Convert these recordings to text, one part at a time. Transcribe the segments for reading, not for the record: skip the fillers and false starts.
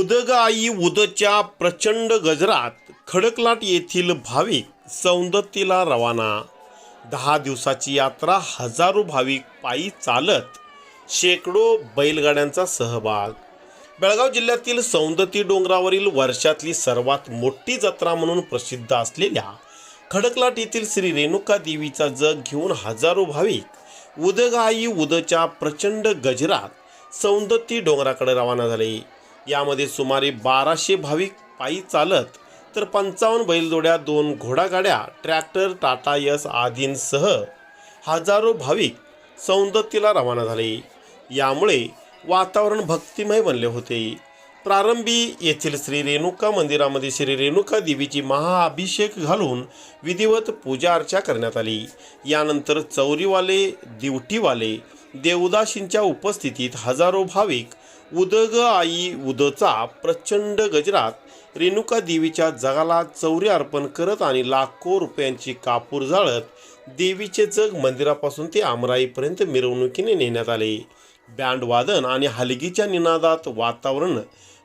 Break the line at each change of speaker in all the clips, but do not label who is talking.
उदग आई उदच्या प्रचंड गजरात खडकलाट येथील भाविक सौंदत्तीला रवाना। 10 दिवसाची यात्रा, हजारो भाविक पायी चालत, शेकडो बैलगाड्यांचा सहभाग। बेळगाव जिल्ह्यातील सौंदत्ती डोंगरावरील वर्षातली सर्वात मोठी जत्रा म्हणून प्रसिद्ध असलेल्या खडकलाट येथील श्री रेणुका देवीचा जग घेऊन हजारो भाविक उदग आई उदच्या प्रचंड गजरात सौंदत्ती डोंगराकडे रवाना झाले। यामध्ये सुमारे 1200 भाविक पायी चालत तर 55 बैलजोड्या, 2 घोडागाड्या, ट्रॅक्टर, टाटा यस आदींसह हजारो भाविक सौंदत्तीला रवाना झाले। यामुळे वातावरण भक्तिमय बनले होते। प्रारंभी येथील श्री रेणुका मंदिरामध्ये श्री रेणुका देवीची महाअभिषेक घालून विधिवत पूजा अर्चा करण्यात आली। यानंतर चौरीवाले, दिवटीवाले, देवदाशींच्या उपस्थितीत हजारो भाविक उदग आई उदचा प्रचंड गजरात रेणुका देवीच्या जगाला चौरी अर्पण करत आणि लाखो रुपयांची कापूर जाळत देवीचे जग मंदिरापासून ते आमराईपर्यंत मिरवणुकीने नेण्यात आले। बँड वादन आणि हलगीच्या निनादात वातावरण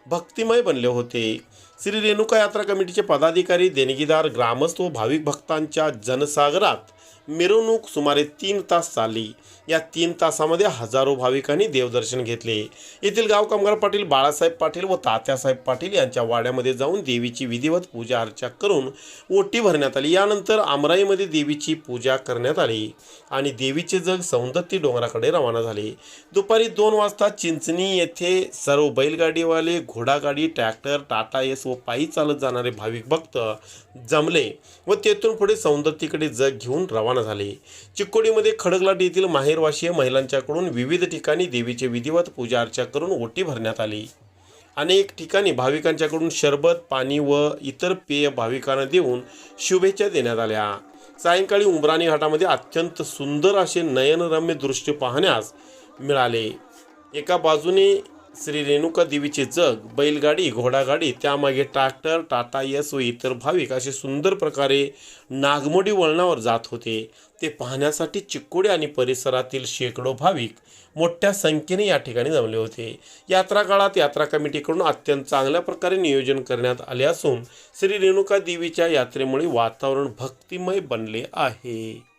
भक्तिमय बनले होते। श्री रेणुका यात्रा कमिटीचे पदाधिकारी, देणगीदार, ग्रामस्थ व भाविक भक्तांच्या जनसागरात मिरवणूक सुमारे 3 तास चालली। या 3 तासामध्ये हजारो भाविकांनी देवदर्शन घेतले। येथील गाव कामगार पाटील बाळासाहेब पाटील व तात्यासाहेब पाटील यांच्या वाड्यामध्ये जाऊन देवीची विधिवत पूजा अर्चा करून ओटी भरण्यात आली। यानंतर आमराईमध्ये देवीची पूजा करण्यात आली आणि देवीचे जग सौंदत्ती डोंगराकडे रवाना झाले। दुपारी 2 वाजता चिंचणी येथे सर्व बैलगाडीवाले, घोडागाडी, ट्रॅक्टर, टाटा यस व पायी चालत जाणारे भाविक भक्त जमले व तेथून पुढे सौंदत्तीकडे जग घेऊन रवाना झाले। चिक्कोडीमध्ये खडकलाट येथील माहेरवाशीय महिलांच्याकडून विविध ठिकाणी देवीचे विधिवत पूजा अर्चा करून ओटी भरण्यात आली। अनेक ठिकाणी भाविकांच्याकडून शरबत, पाणी व इतर पेय भाविकांना देऊन शुभेच्छा देण्यात आल्या। सायंकाळी उंबराणी घाटामध्ये अत्यंत सुंदर असे नयनरम्य दृश्य पाहण्यास मिळाले। एका बाजूने श्री रेणुका देवीचे जग, बैलगाडी, घोडागाडी, त्यामागे ट्रॅक्टर, टाटा यस व इतर भाविक असे सुंदर प्रकारे नागमोडी वळणावर जात होते। ते पाहण्यासाठी चिक्कोडी आणि परिसरातील शेकडो भाविक मोठ्या संख्येने या ठिकाणी जमले होते। यात्रा काळात यात्रा कमिटीकडून अत्यंत चांगल्या प्रकारे नियोजन करण्यात आले असून श्री रेणुका देवीच्या यात्रेमुळे वातावरण भक्तिमय बनले आहे।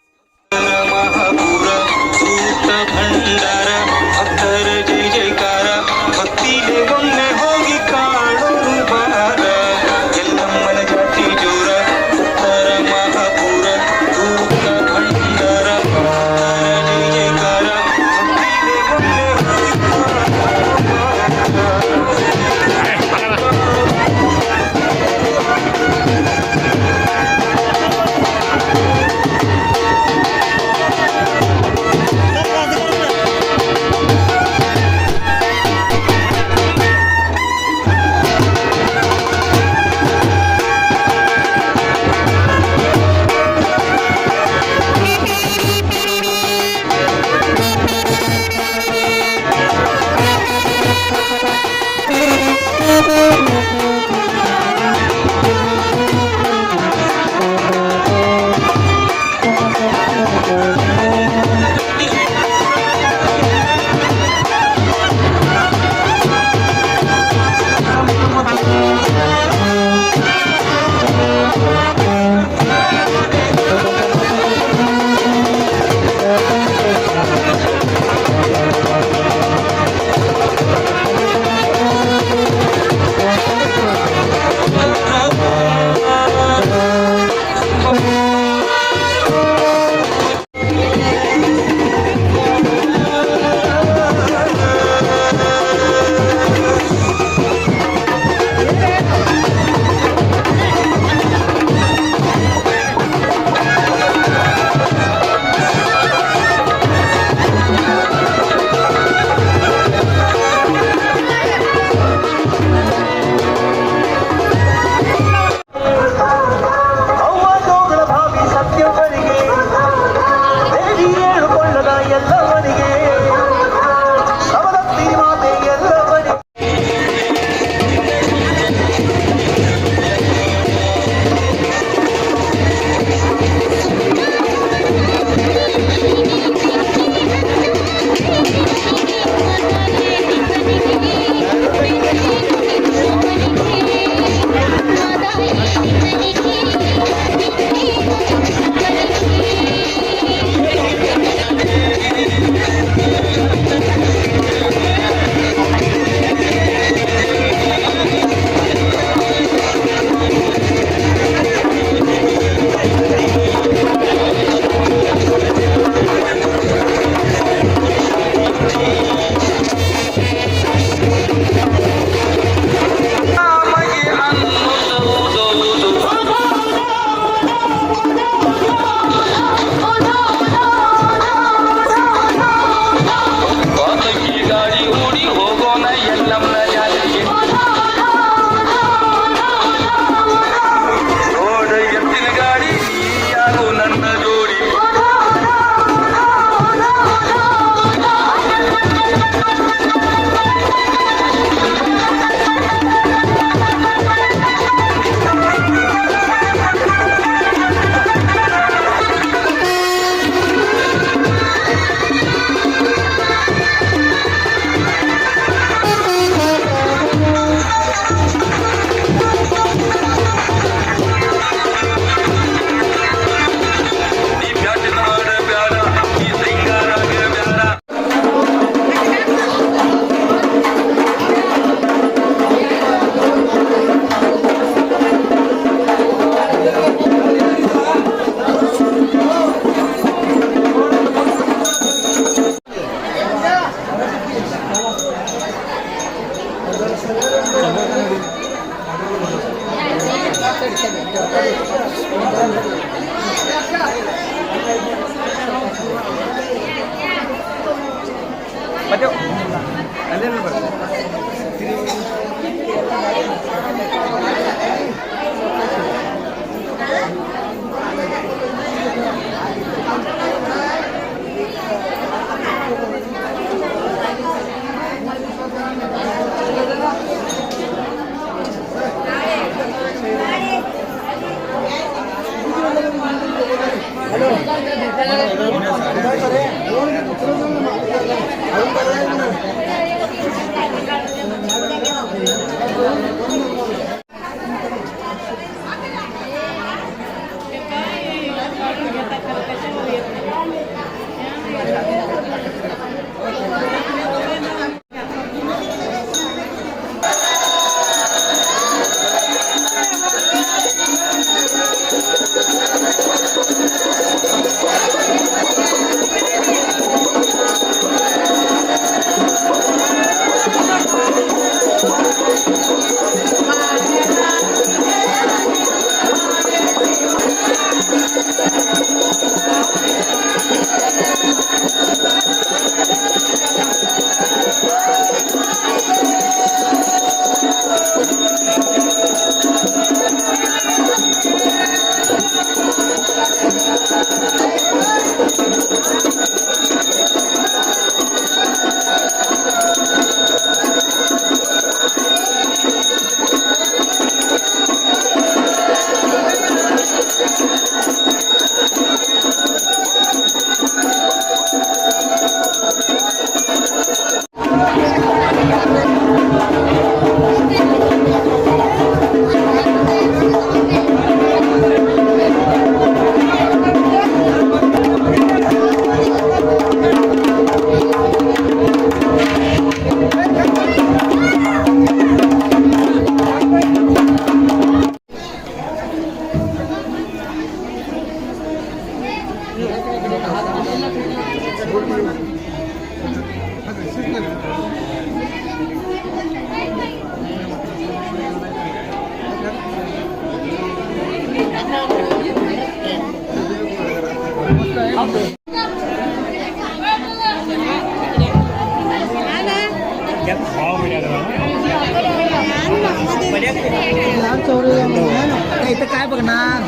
इथं काय बघणार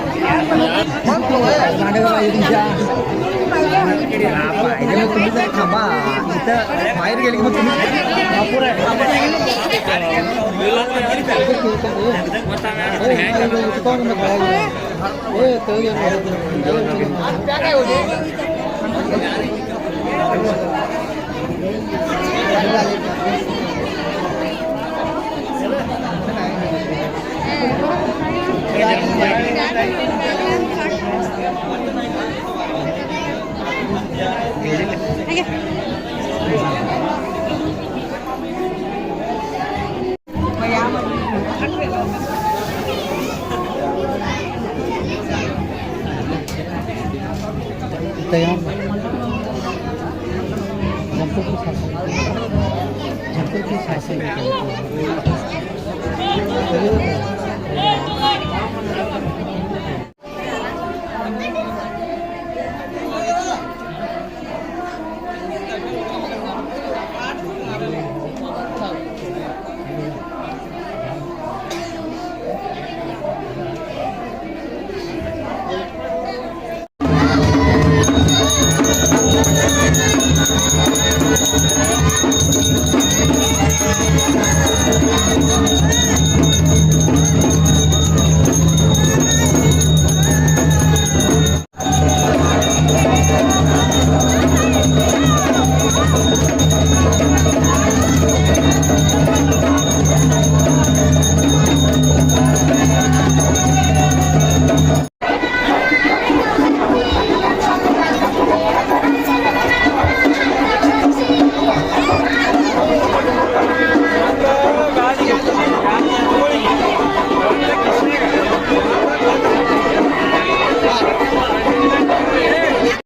तुम्ही जर थांबा इथं बाहेर गेले की मग छत्रपती शासन